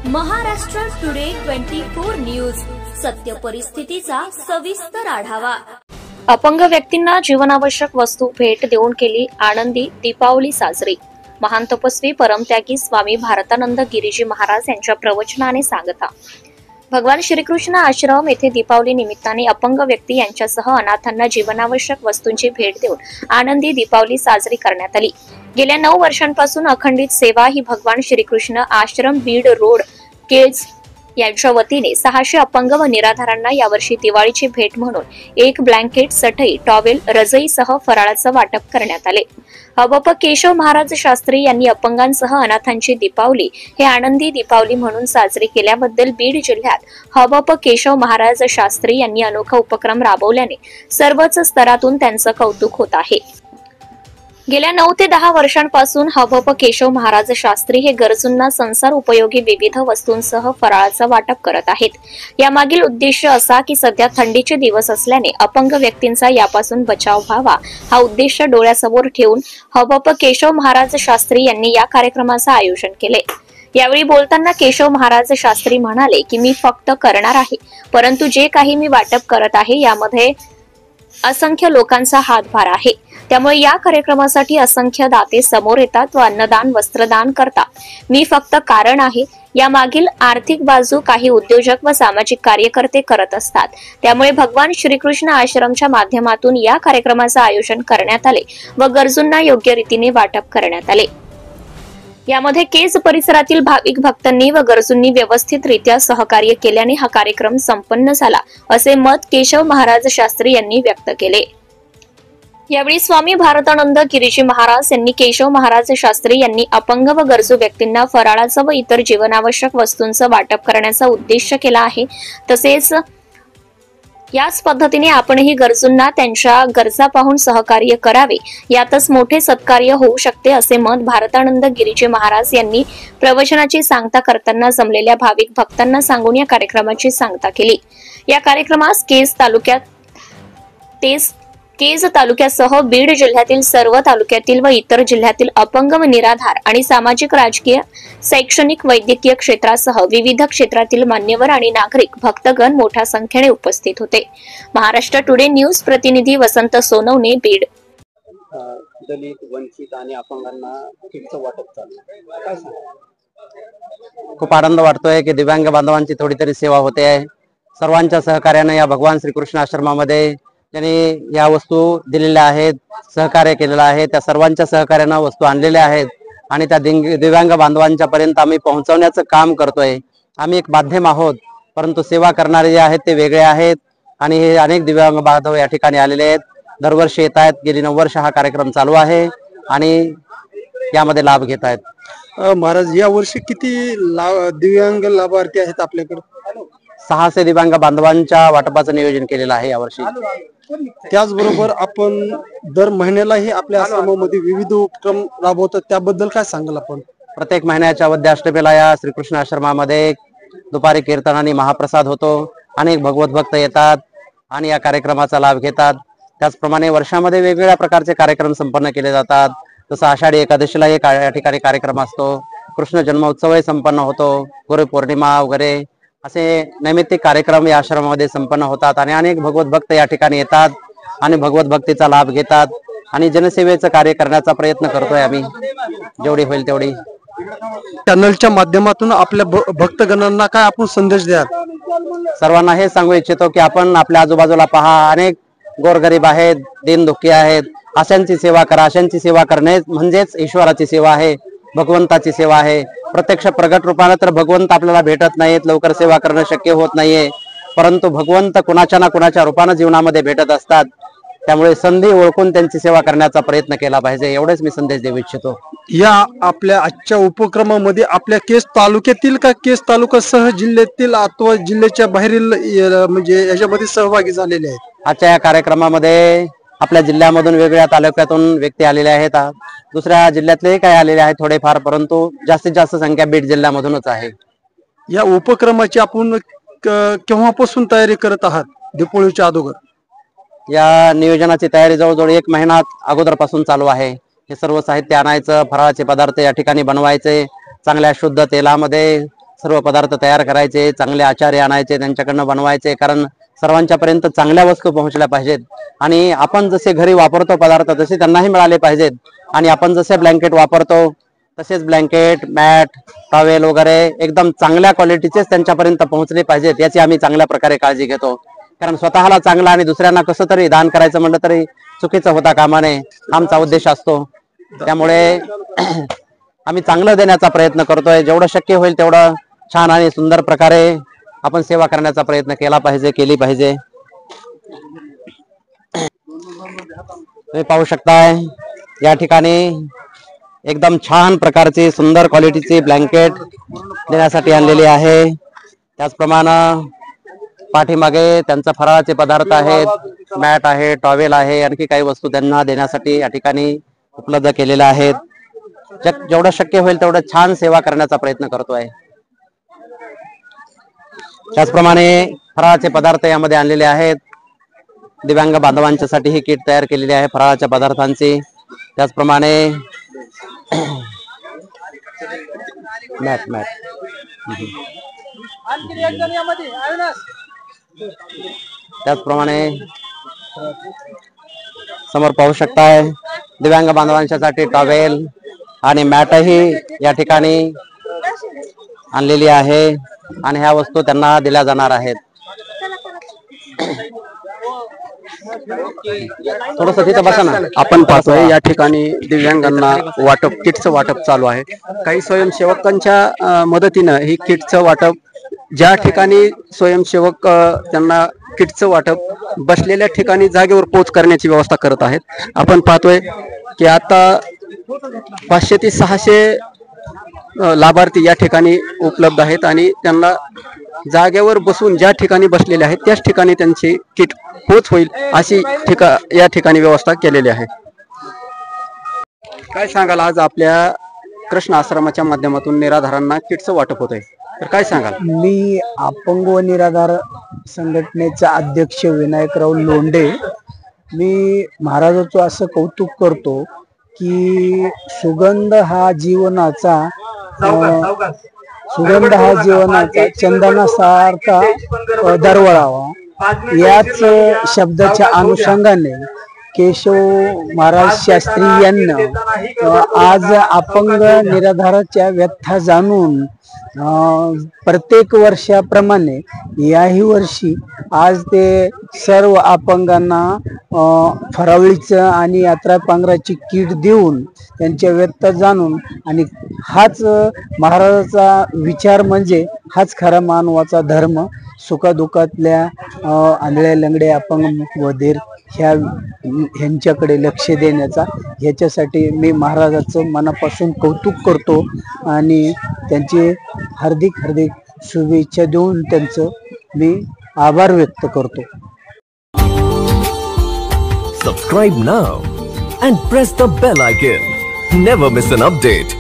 Maharashtra today 24 news, सत्य परिस्थितीचा सविस्तर आढावा। अपंग व्यक्तींना जीवनावश्यक वस्तू भेट देऊन केली आनंदी दीपावली साजरी। महान तपस्वी परमत्यागी स्वामी भारतानंद गिरीजी महाराज यांच्या प्रवचनाने सांगता भगवान श्रीकृष्ण आश्रम येथे दीपावली निमित्ताने अपंग व्यक्ती यांच्यासह अनाथांना जीवनावश्यक वस्तूंची भेट देऊन आनंदी दीपावली साजरी करण्यात आली। गेल्या 9 वर्षांपासून अखंडित सेवा ही भगवान श्रीकृष्ण आश्रम बीड रोड केज यांच्या वतीने 600 अपंग व निराधारांना यावर्षी दिवाळीची भेट म्हणून एक ब्लँकेट, चटई, टॉवेल, रजईसह फराळाचं वाटप करण्यात आले। हबप केशव महाराज शास्त्री यांनी अपंगांसह अनाथांची दीपावली हे आनंदी दीपावली म्हणून साजरी केल्याबद्दल बीड जिल्ह्यात हबप केशव महाराज शास्त्री यांनी अनोखा उपक्रम राबवल्याने सर्वच स्तरातून त्यांचं कौतुक होत आहे। गेल्या 9 ते 10 वर्षांपासून हबप केशव महाराज शास्त्री हे गरजूंना संसार उपयोगी विविध वस्तूंसह फराळाचं वाटप करत आहेत। यामागील उद्देश असा की सध्या थंडीचे दिवस असल्याने अपंग व्यक्तींचा यापासून बचाव व्हावा हा उद्देश डोळ्यासमोर ठेवून हबप केशव महाराज शास्त्री यांनी या कार्यक्रमाचं आयोजन केले। यावेळी बोलताना केशव महाराज शास्त्री म्हणाले की मी फक्त करणार आहे, परंतु जे काही मी वाटप करत आहे यामध्ये असंख्य लोकांचा हातभार आहे। त्यामुळे या कार्यक्रमासाठी असंख्य दाते समोर येतात व अन्नदान, वस्त्रदान करतात। मी फक्त कारण आहे। यामागील आर्थिक बाजू काही उद्योजक व सामाजिक कार्यकर्ते करत असतात। त्यामुळे भगवान श्रीकृष्ण आश्रमच्या माध्यमातून या कार्यक्रमाचे आयोजन करण्यात आले व गरजूंना योग्य रीतीने वाटप करण्यात आले। यामध्ये केज परिसरातील भाविक भक्तांनी व गरजूंनी व्यवस्थितरित्या सहकार्य केल्याने हा कार्यक्रम संपन्न झाला, असे मत केशव महाराज शास्त्री यांनी व्यक्त केले। यावेळी स्वामी भारतानंद गिरीजी महाराज यांनी केशव महाराज शास्त्री यांनी अपंग व गरजू व्यक्तींना फराळाचं व इतर जीवनावश्यक वस्तूंचं वाटप करण्याचा उद्देश केला आहे। तसेच याच पद्धतीने आपणही गरजूंना त्यांच्या गरजा पाहून सहकार्य करावे, यातच मोठे सत्कार्य होऊ शकते, असे मत भारतानंद गिरीजी महाराज यांनी प्रवचनाची सांगता करताना जमलेल्या भाविक भक्तांना सांगून या कार्यक्रमाची सांगता केली। या कार्यक्रमास केज तालुक्यासह बीड जिल्ह्यातील सर्व तालुक्यातील व इतर जिल्ह्यातील अपंग व निराधार आणि सामाजिक, राजकीय, शैक्षणिक, वैद्यकीय क्षेत्रासह विविध क्षेत्रातील मान्यवर आणि नागरिक भक्तगण मोठ्या संख्येने उपस्थित होते। महाराष्ट्र टुडे न्यूज प्रतिनिधी वसंत सोनवणे, बीड। दलित, वंचित आणि अपंगांना किटचं वाटप चालू काय सांगा? खूप आनंद वाटतोय की दिव्यांग बांधवांची थोडी तरी सेवा होते आहे। सर्वांच्या सहकार्याने या भगवान श्रीकृष्ण आश्रमामध्ये ज्यांनी या वस्तू दिलेल्या आहेत, सहकार्य केलेलं आहे, त्या सर्वांच्या सहकार्यानं वस्तू आणलेल्या आहेत आणि त्या दिव्यांग बांधवांच्या पर्यंत आम्ही पोहोचवण्याचं काम करतोय। आम्ही एक माध्यम आहोत, परंतु सेवा करणारे जे आहेत ते वेगळे आहेत आणि हे अनेक दिव्यांग बांधव या ठिकाणी आलेले आहेत, दरवर्षी येत आहेत। गेली 9 वर्ष हा कार्यक्रम चालू आहे आणि यामध्ये लाभ घेत आहेत। महाराज, या वर्षी किती दिव्यांग लाभार्थी आहेत आपल्याकडे? 600 दिव्यांग बांधवांच्या वाटपाचं नियोजन केलेलं आहे यावर्षी। त्याचबरोबर आपण दर महिन्यालाही आपल्या आश्रमामध्ये विविध उपक्रम राबवतात, त्याबद्दल काय सांगाल आपण? प्रत्येक महिन्याच्या वद्याष्टमीला या श्रीकृष्ण आश्रमामध्ये दुपारी कीर्तन आणि महाप्रसाद होतो। अनेक भगवत भक्त येतात आणि या कार्यक्रमाचा लाभ घेतात। त्याचप्रमाणे वर्षामध्ये वेगवेगळ्या प्रकारचे कार्यक्रम संपन्न केले जातात। जसं आषाढी एकादशीला एक या ठिकाणी कार्यक्रम असतो, कृष्ण जन्मोत्सवही संपन्न होतो, गुरुपौर्णिमा वगैरे असे नैमित्तिक कार्यक्रम या आश्रमामध्ये संपन्न होतात आणि अनेक भगवत भक्त या ठिकाणी येतात आणि भगवत भक्तीचा लाभ घेतात आणि जनसेवेचं कार्य करण्याचा प्रयत्न करतोय आम्ही, जेवढी होईल तेवढी। चॅनलच्या माध्यमातून आपल्या भक्तगणांना काय आपण संदेश द्याल? सर्वांना हे सांगू इच्छितो की आपण आपल्या आजूबाजूला पहा, अनेक गोरगरीब आहेत, दीनदुःखी आहेत, अशांची सेवा करा। अशांची सेवा करणे म्हणजेच ईश्वराची सेवा आहे, भगवंताची सेवा आहे। प्रत्यक्ष प्रगट रूपाने तर भगवंत आपल्याला भेटत नाहीत, लवकर सेवा करणं शक्य होत नाहीये, परंतु भगवंत कुणाच्या ना कुणाच्या रूपाने जीवनामध्ये भेटत असतात। त्यामुळे संधी ओळखून त्यांची सेवा करण्याचा प्रयत्न केला पाहिजे, एवढेच मी संदेश देऊ इच्छितो। या आपल्या आजच्या उपक्रमामध्ये आपल्या केज तालुक्यातील का केज तालुक्यासह जिल्ह्यातील अथवा जिल्ह्याच्या बाहेरील म्हणजे याच्यामध्ये सहभागी झालेले आहेत? आजच्या या कार्यक्रमामध्ये आपल्या जिल्ह्यामधून वेगवेगळ्या तालुक्यातून व्यक्ती आलेले आहेत, दुसऱ्या जिल्ह्यातले काही आलेले आहेत थोडेफार, परंतु जास्तीत जास्त संख्या बीड जिल्ह्यामधूनच आहे। या उपक्रमाची आपण केव्हापासून तयारी करत आहात? दीपावलीच्या अगोदर या नियोजनाची तयारी जवळजवळ 1 महिना अगोदरपासून चालू आहे। हे सर्व साहित्य आणायचं, फराळाचे पदार्थ या ठिकाणी बनवायचे, चांगल्या शुद्ध तेलामध्ये सर्व पदार्थ तयार करायचे, चांगले आचार्य आणायचे, त्यांच्याकडनं बनवायचे, कारण सर्वांच्या पर्यंत चांगल्या वस्तू पोहोचल्या पाहिजेत आणि आपण जसे घरी वापरतो पदार्थ तसे त्यांनाही मिळाले पाहिजेत आणि आपण जसे ब्लँकेट वापरतो तसेच ब्लँकेट, मॅट, टॉवेल वगैरे एकदम चांगल्या क्वालिटीचेच त्यांच्यापर्यंत पोहोचले पाहिजेत याची आम्ही चांगल्या प्रकारे काळजी घेतो. कारण स्वतःला चांगला आणि दुसऱ्यांना कसं तरी दान करायचं म्हणलं तरी चुकीचं होता कामा नये, आमचा उद्देश असतो. त्यामुळे आम्ही चांगलं देण्याचा प्रयत्न करतोय. जेवढं शक्य होईल तेवढं छान आणि सुंदर प्रकारे आपण सेवा करण्याचा प्रयत्न केली पाहिजे. तुम्ही पाहू शकताय या ठिकाणी एकदम छान प्रकारची सुंदर क्वालिटीची ब्लँकेट देण्यासाठी आणलेली आहे. त्याचप्रमाणे पाठीमागे त्यांचा फराळाचे पदार्थ आहेत, मॅट आहे, टॉवेल आहे, आणखी काही वस्तू त्यांना देण्यासाठी या ठिकाणी उपलब्ध केलेल्या आहेत. जेवढं शक्य होईल तेवढं छान सेवा करण्याचा प्रयत्न करतोय. त्याचप्रमाणे फराळाचे पदार्थ यामध्ये आणलेले आहेत. दिव्यांग बांधवांच्यासाठी ही किट तयार केलेली आहे फराळाच्या पदार्थांची. त्याचप्रमाणे त्याचप्रमाणे समोर पाहू शकताय दिव्यांग बांधवांच्यासाठी टॉवेल आणि मॅटही या ठिकाणी आणलेली आहे आणि ह्या वस्तू त्यांना दिल्या जाणार आहेत. थोडस तिथं बसा ना. आपण पाहतोय या ठिकाणी दिव्यांगांना वाटप, किटचं वाटप चालू आहे. काही स्वयंसेवकांच्या मदतीनं ही किटचं वाटप, ज्या ठिकाणी स्वयंसेवक त्यांना किटचं वाटप बसलेल्या ठिकाणी जागेवर पोच करण्याची व्यवस्था करत आहेत. आपण पाहतोय की आता 500 ते 600 लाभार्थी या ठिकाणी उपलब्ध आहेत आणि त्यांना जागेवर बसून ज्या ठिकाणी बसलेले आहेत त्याच ठिकाणी त्यांची किट पोच होईल अशी या ठिकाणी व्यवस्था केलेली आहे. काय सांगाल, आज आपल्या कृष्ण आश्रमाच्या माध्यमातून निराधारांना किटचं वाटप होत आहे, तर काय सांगाल? मी अपंग व निराधार संघटनेचा अध्यक्ष विनायकराव लोंढे. मी महाराजाचं असं कौतुक करतो की सुगंध हा जीवनाचा चंदनासारखा दरवळावा, याच शब्दाच्या अनुषंगाने केशव महाराज शास्त्री यांना आज अपंग निराधाराच्या व्यथा जाणून प्रत्येक वर्षाप्रमाणे याही वर्षी आज ते सर्व अपंगांना फरावळीचं आणि यात्रा पांघराची किट देऊन त्यांच्या व्यथा जाणून, आणि हाच महाराजाचा विचार म्हणजे हाच खरा मानवाचा धर्म, सुखादुखातल्या आंधळ्या लंगडे अपंग बधीर ह्यांच्याकडे लक्ष देण्याचा. ह्याच्यासाठी मी महाराजाचं मनापासून कौतुक करतो आणि त्यांचे हार्दिक शुभेच्छा देऊन त्यांचं मी आभार व्यक्त करतो. Subscribe now and press the bell icon. Never miss an update.